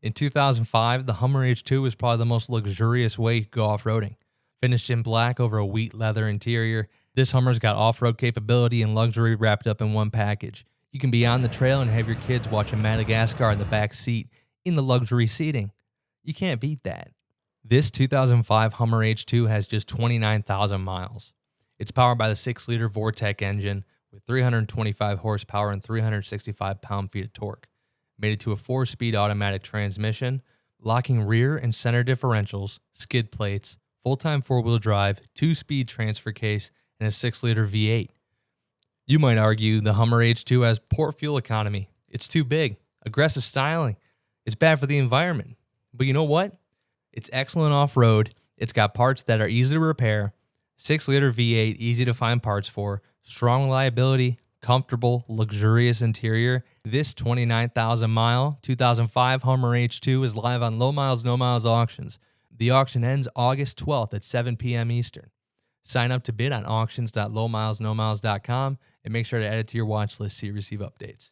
In 2005, the Hummer H2 was probably the most luxurious way you could go off-roading. Finished in black over a wheat leather interior, this Hummer's got off-road capability and luxury wrapped up in one package. You can be on the trail and have your kids watching Madagascar in the back seat in the luxury seating. You can't beat that. This 2005 Hummer H2 has just 29,000 miles. It's powered by the 6-liter Vortec engine with 325 horsepower and 365 pound-feet of torque. Made it to a 4-speed automatic transmission, locking rear and center differentials, skid plates, full-time 4-wheel drive, 2-speed transfer case, and a 6-liter V8. You might argue the Hummer H2 has poor fuel economy. It's too big, aggressive styling. It's bad for the environment. But you know what? It's excellent off-road. It's got parts that are easy to repair, 6-liter V8, easy to find parts for, strong reliability, comfortable, luxurious interior. This 29,000-mile 2005 Hummer H2 is live on Low Miles, No Miles auctions. The auction ends August 12th at 7 p.m. Eastern. Sign up to bid on auctions.lowmilesnomiles.com and make sure to add it to your watch list so you receive updates.